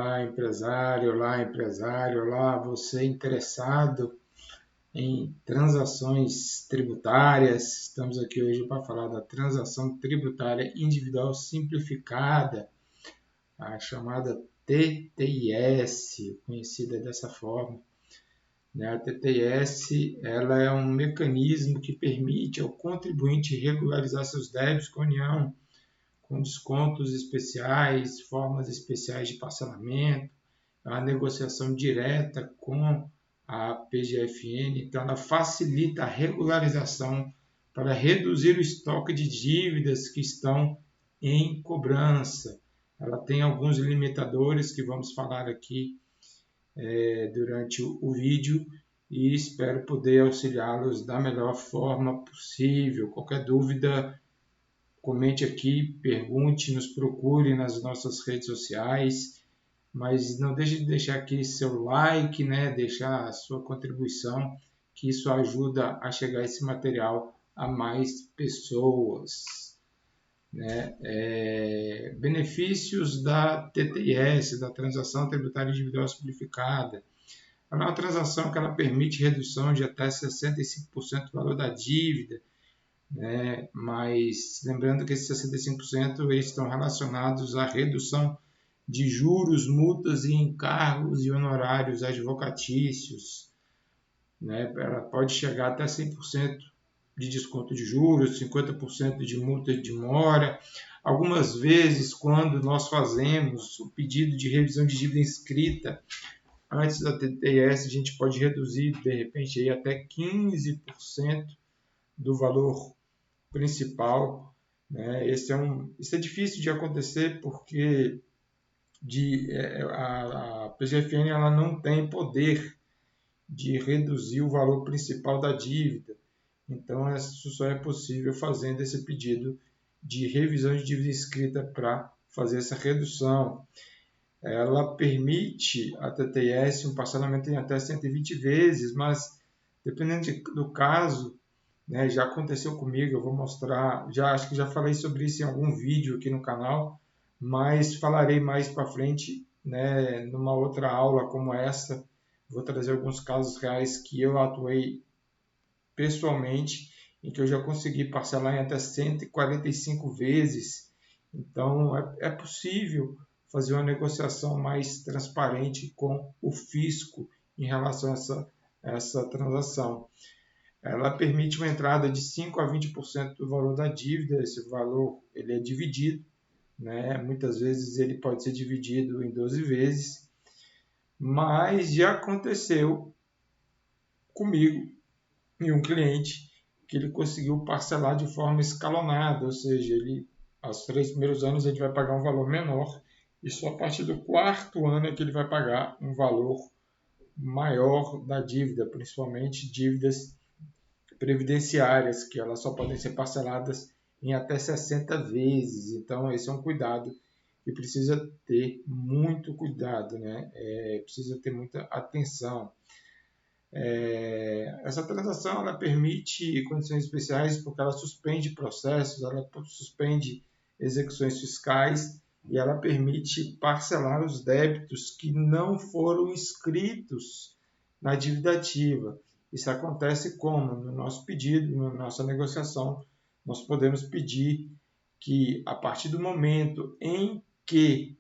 Olá empresário, olá você interessado em transações tributárias. Estamos aqui hoje para falar da transação tributária individual simplificada, a chamada TTIS, conhecida dessa forma. A TTIS ela é um mecanismo que permite ao contribuinte regularizar seus débitos com a União, com descontos especiais, formas especiais de parcelamento, a negociação direta com a PGFN, então ela facilita a regularização para reduzir o estoque de dívidas que estão em cobrança. Ela tem alguns limitadores que vamos falar aqui durante o vídeo e espero poder auxiliá-los da melhor forma possível. Qualquer dúvida, comente aqui, pergunte, nos procure nas nossas redes sociais, mas não deixe de deixar aqui seu like, deixar a sua contribuição, que isso ajuda a chegar esse material a mais pessoas. Benefícios da TTIS, da Transação Tributária Individual Simplificada. Ela é uma transação que ela permite redução de até 65% do valor da dívida, mas lembrando que esses 65% eles estão relacionados à redução de juros, multas e encargos e honorários advocatícios. Ela pode chegar até 100% de desconto de juros, 50% de multa de mora. Algumas vezes, quando nós fazemos o pedido de revisão de dívida inscrita antes da TTIS, a gente pode reduzir, de repente, aí até 15% do valor principal. Isso é difícil de acontecer porque a PGFN ela não tem poder de reduzir o valor principal da dívida. Então, isso só é possível fazendo esse pedido de revisão de dívida inscrita para fazer essa redução. Ela permite a TTIS um parcelamento em até 120 vezes, mas dependendo do caso, já aconteceu comigo, eu vou mostrar, acho que já falei sobre isso em algum vídeo aqui no canal, mas falarei mais para frente, numa outra aula como essa. Vou trazer alguns casos reais que eu atuei pessoalmente, em que eu já consegui parcelar em até 145 vezes. Então, é possível fazer uma negociação mais transparente com o fisco em relação a essa transação. Ela permite uma entrada de 5% a 20% do valor da dívida. Esse valor ele é dividido, muitas vezes ele pode ser dividido em 12 vezes, mas já aconteceu comigo e um cliente que ele conseguiu parcelar de forma escalonada, ou seja, aos 3 primeiros anos ele vai pagar um valor menor e só a partir do 4º ano é que ele vai pagar um valor maior da dívida, principalmente dívidas previdenciárias, que elas só podem ser parceladas em até 60 vezes. Então, esse é um cuidado que precisa ter muito cuidado, precisa ter muita atenção. Essa transação ela permite condições especiais porque ela suspende processos, ela suspende execuções fiscais e ela permite parcelar os débitos que não foram inscritos na dívida ativa. Isso acontece como? No nosso pedido, na nossa negociação, nós podemos pedir que, a partir do momento em que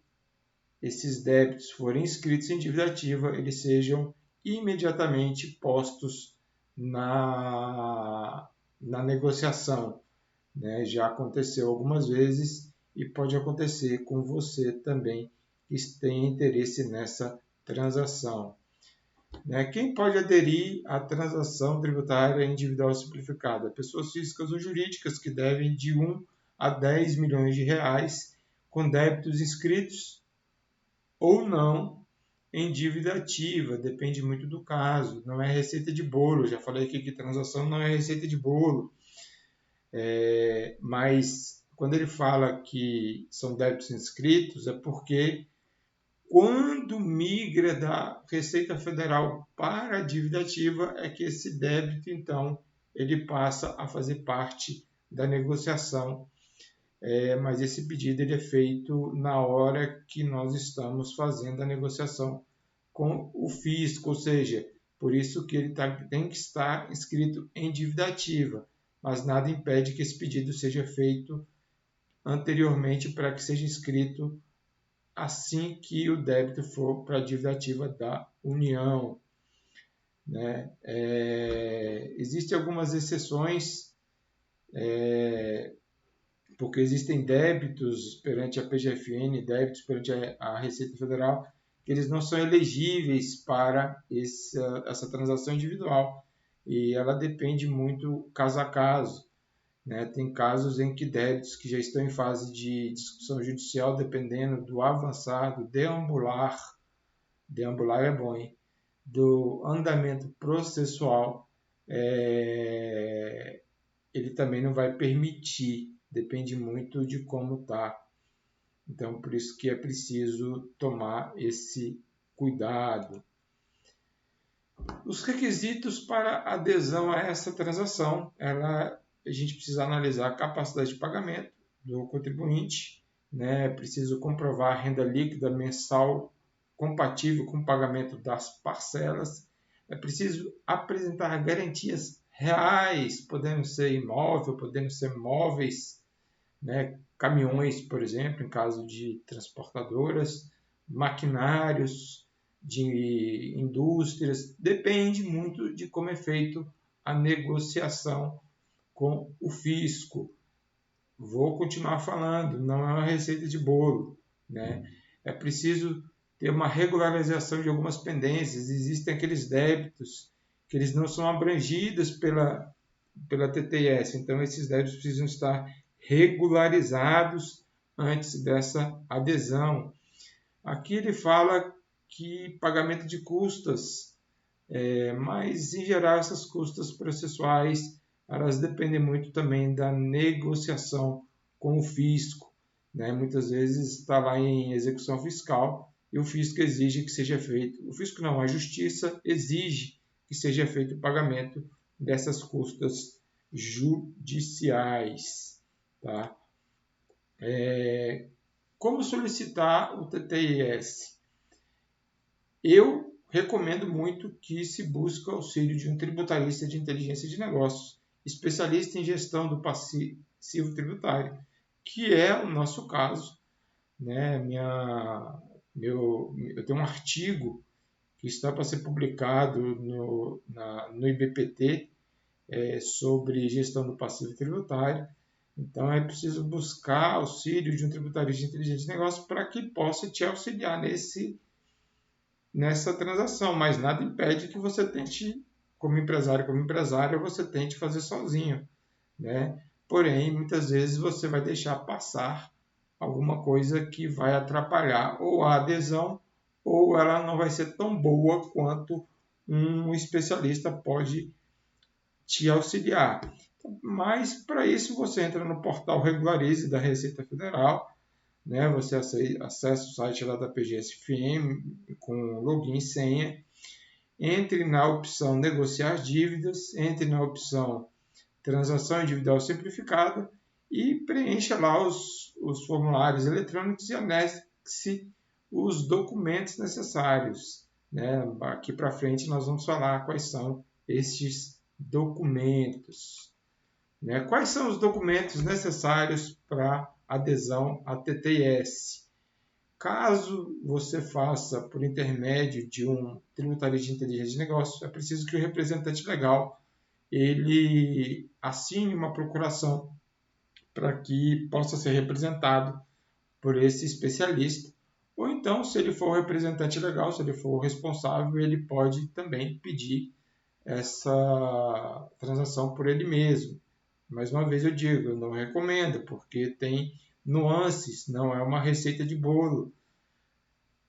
esses débitos forem inscritos em dívida ativa, eles sejam imediatamente postos na negociação. Já aconteceu algumas vezes e pode acontecer com você também que tem interesse nessa transação. Quem pode aderir à transação tributária individual simplificada? Pessoas físicas ou jurídicas que devem de 1 a 10 milhões de reais com débitos inscritos ou não em dívida ativa, depende muito do caso. Não é receita de bolo, já falei aqui que transação não é receita de bolo, mas quando ele fala que são débitos inscritos é porque quando migra da Receita Federal para a dívida ativa é que esse débito, então, ele passa a fazer parte da negociação mas esse pedido ele é feito na hora que nós estamos fazendo a negociação com o fisco, ou seja, por isso que ele tem que estar inscrito em dívida ativa, mas nada impede que esse pedido seja feito anteriormente para que seja inscrito assim que o débito for para a dívida ativa da União. Né? Existem algumas exceções, porque existem débitos perante a PGFN, débitos perante a Receita Federal, que eles não são elegíveis para essa transação individual, e ela depende muito caso a caso. Né? Tem casos em que débitos que já estão em fase de discussão judicial, dependendo do avançado, deambular é bom, hein? Do andamento processual, ele também não vai permitir, depende muito de como está. Então, por isso que é preciso tomar esse cuidado. Os requisitos para adesão a essa transação, a gente precisa analisar a capacidade de pagamento do contribuinte, né? Preciso comprovar a renda líquida mensal compatível com o pagamento das parcelas. É preciso apresentar garantias reais, podendo ser imóvel, podendo ser móveis, né? Caminhões, por exemplo, em caso de transportadoras, maquinários de indústrias, depende muito de como é feito a negociação com o fisco. Vou continuar falando, não é uma receita de bolo, né? É preciso ter uma regularização de algumas pendências. Existem aqueles débitos que eles não são abrangidos pela TTS, então esses débitos precisam estar regularizados antes dessa adesão. Aqui ele fala que pagamento de custas, mas em geral essas custas processuais elas dependem muito também da negociação com o fisco. Né? Muitas vezes está lá em execução fiscal e o fisco exige que seja feito, o fisco não, a justiça exige que seja feito o pagamento dessas custas judiciais. Tá? Como solicitar o TTIS? Eu recomendo muito que se busque o auxílio de um tributarista de inteligência de negócios, especialista em gestão do passivo tributário, que é o nosso caso. Né? Eu tenho um artigo que está para ser publicado no IBPT sobre gestão do passivo tributário. Então, é preciso buscar auxílio de um tributarista de inteligência de negócios para que possa te auxiliar nessa transação, mas nada impede que você tente, como empresário, você tente fazer sozinho. Né? Porém, muitas vezes você vai deixar passar alguma coisa que vai atrapalhar ou a adesão, ou ela não vai ser tão boa quanto um especialista pode te auxiliar. Mas, para isso, você entra no portal Regularize da Receita Federal, né? Você acessa o site lá da PGSFM com login e senha, entre na opção Negociar Dívidas, entre na opção Transação Individual Simplificada e preencha lá os formulários eletrônicos e anexe os documentos necessários. Né? Aqui para frente nós vamos falar quais são estes documentos. Né? Quais são os documentos necessários para adesão à TTIS? Caso você faça por intermédio de um tributarista de inteligência de negócios, é preciso que o representante legal ele assine uma procuração para que possa ser representado por esse especialista. Ou então, se ele for o representante legal, se ele for o responsável, ele pode também pedir essa transação por ele mesmo. Mais uma vez eu digo, eu não recomendo, porque tem nuances, não é uma receita de bolo.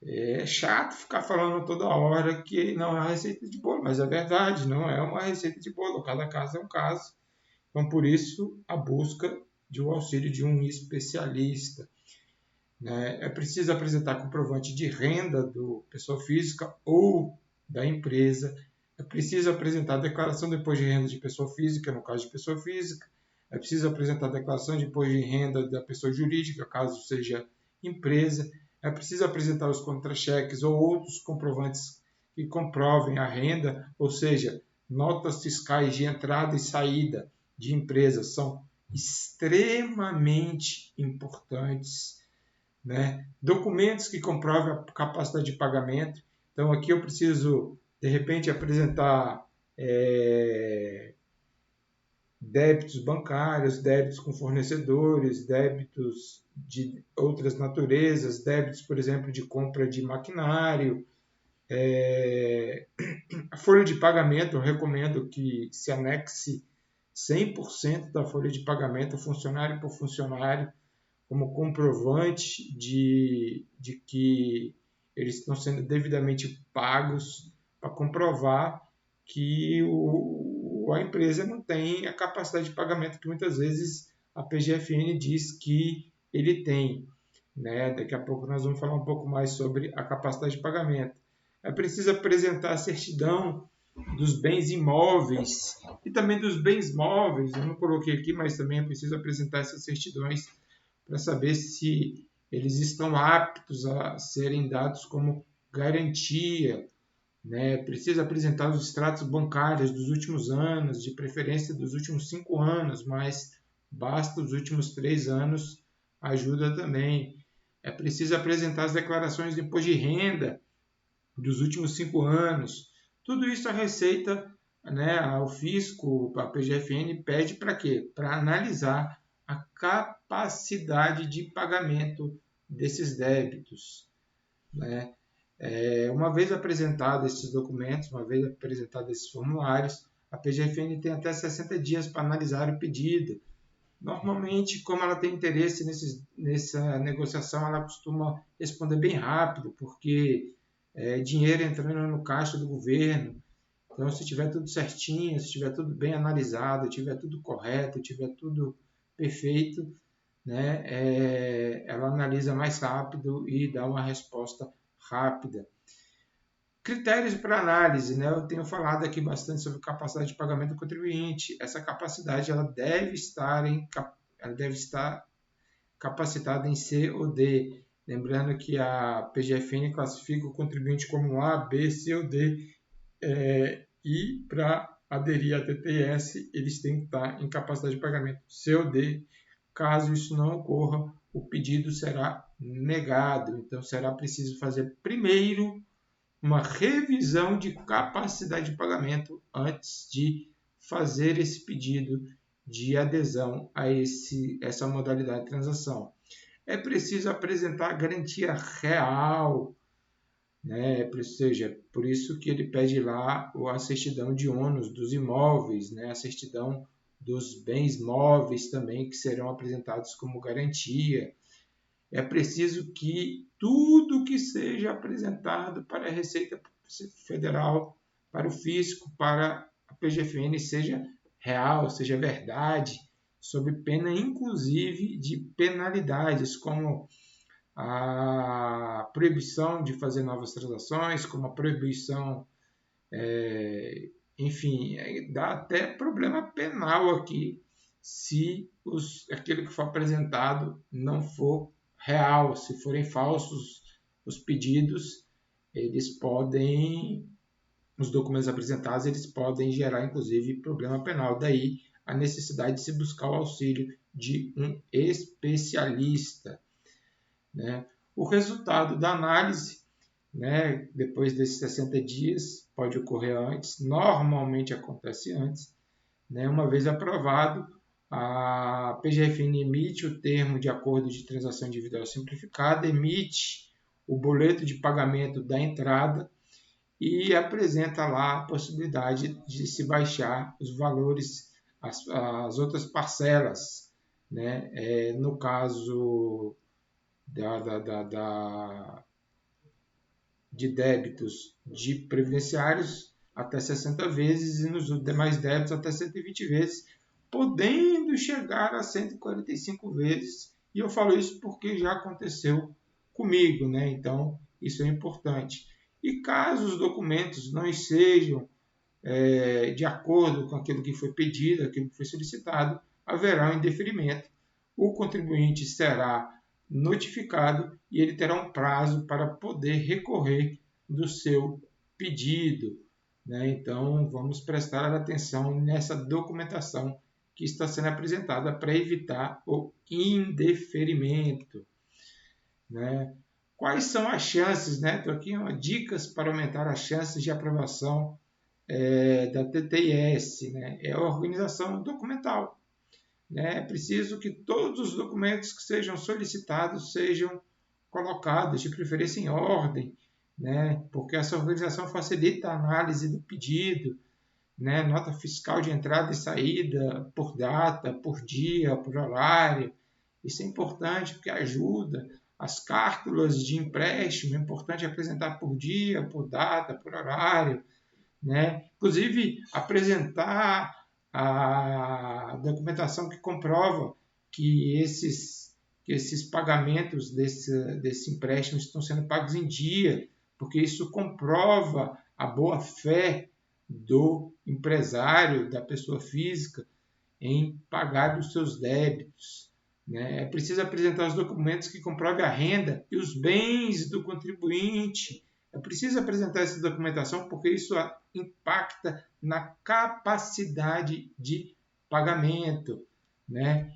É chato ficar falando toda hora que não é uma receita de bolo, mas é verdade, não é uma receita de bolo, cada caso é um caso. Então, por isso, a busca de um auxílio de um especialista. Né? É preciso apresentar comprovante de renda do pessoa física ou da empresa. É preciso apresentar a declaração de imposto de renda de pessoa física, no caso de pessoa física, é preciso apresentar a declaração de imposto de renda da pessoa jurídica, caso seja empresa, é preciso apresentar os contra-cheques ou outros comprovantes que comprovem a renda, ou seja, notas fiscais de entrada e saída de empresas são extremamente importantes, né? Documentos que comprovem a capacidade de pagamento. Então, aqui eu preciso, de repente, apresentar débitos bancários, débitos com fornecedores, débitos de outras naturezas, débitos, por exemplo, de compra de maquinário. A folha de pagamento, eu recomendo que se anexe 100% da folha de pagamento, funcionário por funcionário, como comprovante de que eles estão sendo devidamente pagos, para comprovar que a empresa não tem a capacidade de pagamento que muitas vezes a PGFN diz que ele tem, né? Daqui a pouco nós vamos falar um pouco mais sobre a capacidade de pagamento. É preciso apresentar a certidão dos bens imóveis e também dos bens móveis. Eu não coloquei aqui, mas também é preciso apresentar essas certidões para saber se eles estão aptos a serem dados como garantia, né? Precisa apresentar os extratos bancários dos últimos anos, de preferência dos últimos 5 anos, mas basta os últimos 3 anos, ajuda também. É preciso apresentar as declarações de imposto de renda dos últimos 5 anos. Tudo isso a Receita, né, o Fisco, a PGFN pede para quê? Para analisar a capacidade de pagamento desses débitos, né? Uma vez apresentados esses documentos, uma vez apresentados esses formulários, a PGFN tem até 60 dias para analisar o pedido. Normalmente, como ela tem interesse nessa negociação, ela costuma responder bem rápido, porque dinheiro entrando no caixa do governo. Então, se tiver tudo certinho, se tiver tudo bem analisado, tiver tudo correto, tiver tudo perfeito, né, ela analisa mais rápido e dá uma resposta rápida. Critérios para análise, né? Eu tenho falado aqui bastante sobre capacidade de pagamento do contribuinte. Essa capacidade ela deve estar capacitada em C ou D. Lembrando que a PGFN classifica o contribuinte como A, B, C ou D. E para aderir à TTS, eles têm que estar em capacidade de pagamento C ou D. Caso isso não ocorra, o pedido será negado. Então, será preciso fazer primeiro uma revisão de capacidade de pagamento antes de fazer esse pedido de adesão a essa modalidade de transação. É preciso apresentar garantia real, né? Ou seja, por isso que ele pede lá a certidão de ônus dos imóveis, né? A certidão dos bens móveis também, que serão apresentados como garantia. É preciso que tudo que seja apresentado para a Receita Federal, para o Fisco, para a PGFN seja real, seja verdade, sob pena inclusive de penalidades, como a proibição de fazer novas transações, como a proibição, enfim, dá até problema penal aqui se aquilo que for apresentado não for real, se forem falsos os pedidos, os documentos apresentados, eles podem gerar, inclusive, problema penal. Daí a necessidade de se buscar o auxílio de um especialista, né? O resultado da análise, né, depois desses 60 dias, pode ocorrer antes, normalmente acontece antes, né? Uma vez aprovado, a PGFN emite o termo de acordo de transação individual simplificada, emite o boleto de pagamento da entrada e apresenta lá a possibilidade de se baixar os valores, as outras parcelas, né? No caso de débitos de previdenciários até 60 vezes e nos demais débitos até 120 vezes, podendo chegar a 145 vezes. E eu falo isso porque já aconteceu comigo, né? Então, isso é importante. E caso os documentos não estejam de acordo com aquilo que foi pedido, aquilo que foi solicitado, haverá um indeferimento. O contribuinte será notificado e ele terá um prazo para poder recorrer do seu pedido, né? Então, vamos prestar atenção nessa documentação que está sendo apresentada para evitar o indeferimento, né? Quais são as chances, né? Estou aqui dicas para aumentar as chances de aprovação da TTIS, né? É a organização documental. É preciso que todos os documentos que sejam solicitados sejam colocados, de preferência em ordem, né? Porque essa organização facilita a análise do pedido, né? Nota fiscal de entrada e saída, por data, por dia, por horário. Isso é importante porque ajuda. As cártulas de empréstimo, é importante apresentar por dia, por data, por horário, né? Inclusive, apresentar a documentação que comprova que esses pagamentos desse empréstimo estão sendo pagos em dia, porque isso comprova a boa-fé do empresário, da pessoa física, em pagar os seus débitos, né? É preciso apresentar os documentos que comprovem a renda e os bens do contribuinte. É preciso apresentar essa documentação porque isso impacta na capacidade de pagamento, né?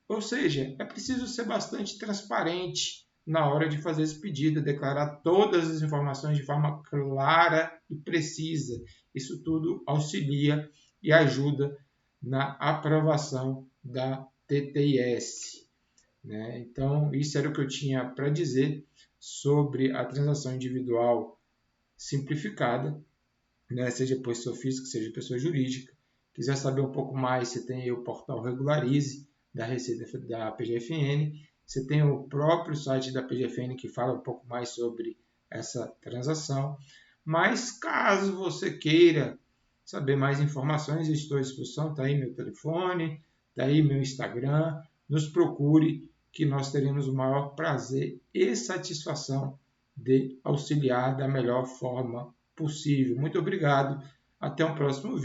Ou seja, é preciso ser bastante transparente na hora de fazer esse pedido, declarar todas as informações de forma clara e precisa. Isso tudo auxilia e ajuda na aprovação da TTIS, né? Então, isso era o que eu tinha para dizer sobre a transação individual simplificada, né? Seja pessoa física, seja pessoa jurídica. Quiser saber um pouco mais, você tem aí o portal Regularize da Receita da PGFN. Você tem o próprio site da PGFN que fala um pouco mais sobre essa transação. Mas caso você queira saber mais informações, estou à disposição. Está aí meu telefone, está aí meu Instagram. Nos procure que nós teremos o maior prazer e satisfação de auxiliar da melhor forma possível. Muito obrigado. Até um próximo vídeo.